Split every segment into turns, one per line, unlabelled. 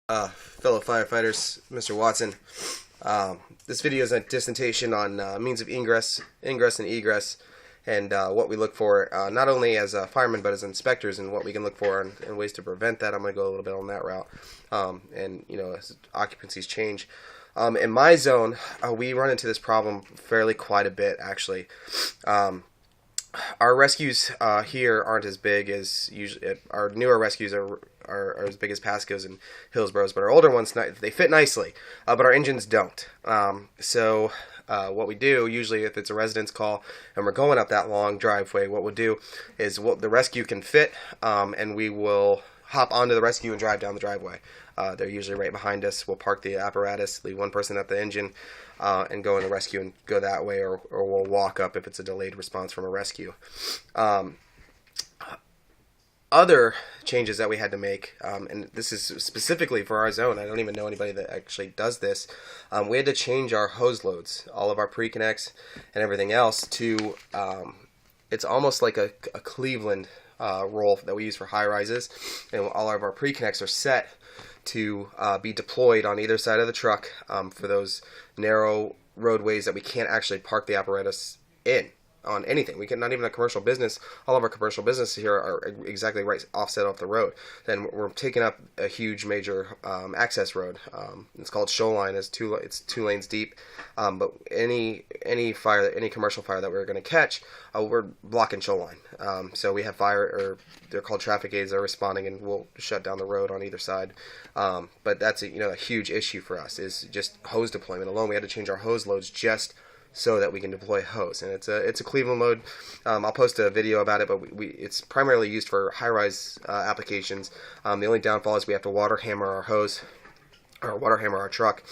Fellow firefighters, Mr. Watson. This video is a dissertation on means of ingress and egress, and what we look for, not only as firemen but as inspectors, and what we can look for and ways to prevent that. I'm going to go a little bit on that route, and as occupancies change. In my zone, we run into this problem fairly quite a bit, actually. Our rescues here aren't as big as usually. Our newer rescues are as big as Pasco's and Hillsborough's, but our older ones, they fit nicely, but our engines don't. So what we do usually, if it's a residence call and we're going up that long driveway, what we'll do is the rescue can fit, and we will hop onto the rescue and drive down the driveway. They're usually right behind us. We'll park the apparatus, leave one person at the engine, and go in the rescue and go that way, or we'll walk up if it's a delayed response from a rescue. Other changes that we had to make, and this is specifically for our zone. I don't even know anybody that actually does this. We had to change our hose loads, all of our pre-connects and everything else to, it's almost like a Cleveland roll that we use for high rises, and all of our pre-connects are set to be deployed on either side of the truck for those narrow roadways that we can't actually park the apparatus in on anything. We can, not even a commercial business. All of our commercial businesses here are exactly right offset off the road. Then we're taking up a huge major access road. It's called Shoreline. It's two lanes deep. But any fire, any commercial fire that we're going to catch, we're blocking Shoreline. So we have fire, or they're called traffic aids, that are responding, and we'll shut down the road on either side. But that's a huge issue for us, is just hose deployment alone. We had to change our hose loads just so that we can deploy hose, and it's a Cleveland load. I'll post a video about it, but it's primarily used for high-rise applications. The only downfall is we have to water hammer our hose, or water hammer our truck,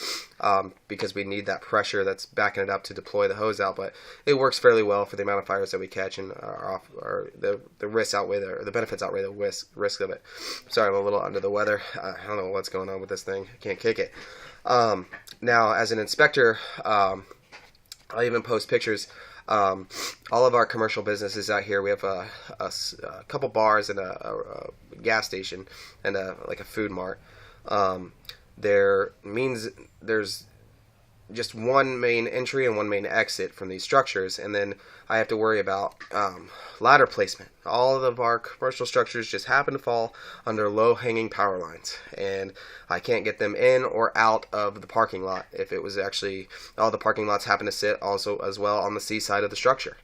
because we need that pressure that's backing it up to deploy the hose out. But it works fairly well for the amount of fires that we catch, and the risks outweigh the benefits outweigh the risk of it. Sorry, I'm a little under the weather. I don't know what's going on with this thing. I can't kick it. Now, as an inspector, I'll even post pictures. All of our commercial businesses out here, we have a couple bars and a gas station and like a food mart. There's just one main entry and one main exit from these structures, and then I have to worry about ladder placement. All of our commercial structures just happen to fall under low-hanging power lines, and I can't get them in or out of the parking lot. If it was actually, all the parking lots happen to sit also as well on the C side of the structure.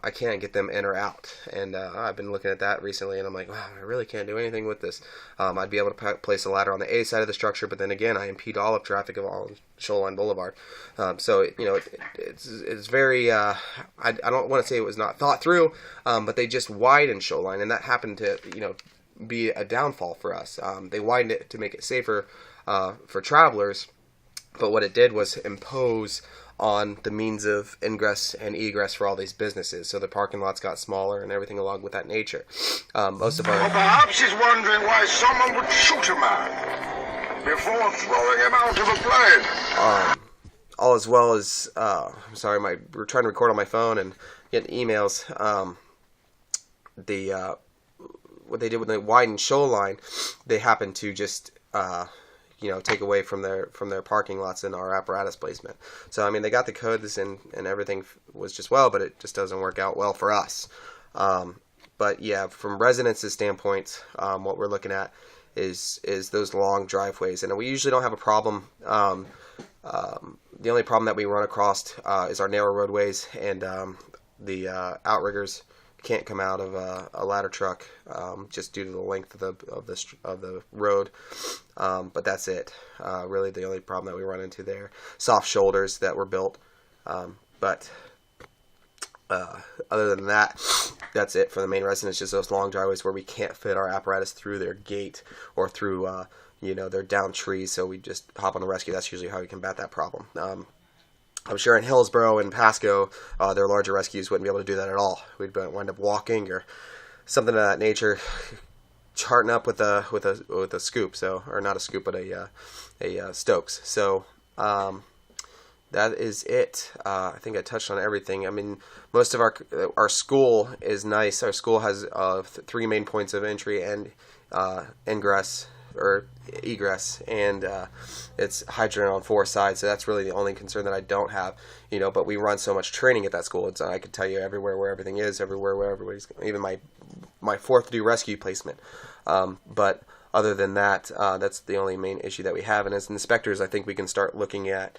I can't get them in or out, and I've been looking at that recently, and I'm like, wow, I really can't do anything with this. I'd be able to place a ladder on the A side of the structure, but then again, I impede all of traffic on Shoreline Boulevard. It's very, I don't want to say it was not thought through, but they just widened Shoreline, and that happened to, be a downfall for us. They widened it to make it safer for travelers, but what it did was impose on the means of ingress and egress for all these businesses. So the parking lots got smaller and everything along with that nature. Most of our...
Or perhaps he's wondering why someone would shoot a man before throwing him out of a plane.
All as well as... I'm sorry, we're trying to record on my phone and get emails. What they did when they widened Shoreline, they happened to just... take away from their parking lots and our apparatus placement. So, I mean, they got the codes and everything was just well, but it just doesn't work out well for us. But yeah, from residents' standpoint, what we're looking at is those long driveways. And we usually don't have a problem. The only problem that we run across is our narrow roadways, and the outriggers can't come out of a ladder truck just due to the length of the road, but that's it. Really, the only problem that we run into there. Soft shoulders that were built, but other than that, that's it for the main residents. Just those long driveways where we can't fit our apparatus through their gate or through their down trees. So we just hop on the rescue. That's usually how we combat that problem. I'm sure in Hillsborough and Pasco, their larger rescues wouldn't be able to do that at all. We'd wind up walking or something of that nature, charting up with a scoop. So, or not a scoop, but a Stokes. So that is it. I think I touched on everything. I mean, most of our school is nice. Our school has 3 main points of entry and ingress or egress, and it's hydrogen on 4 sides. So that's really the only concern that I don't have. But we run so much training at that school. I could tell you everywhere where everything is, everywhere where everybody's, even my 4th due rescue placement. But other than that, that's the only main issue that we have. And as inspectors, I think we can start looking at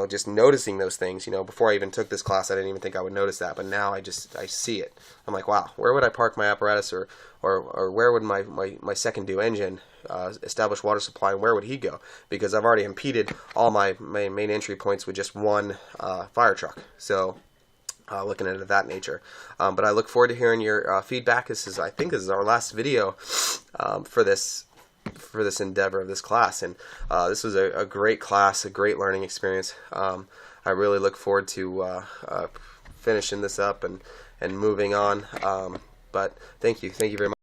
just noticing those things. Before I even took this class, I didn't even think I would notice that, but now I see it. I'm like, wow, where would I park my apparatus, or where would my second due engine establish water supply, and where would he go? Because I've already impeded all my main entry points with just one fire truck. So looking at it of that nature. But I look forward to hearing your feedback. I think this is our last video for this endeavor of this class, and this was a great class, a great learning experience. I really look forward to finishing this up and moving on. But thank you very much.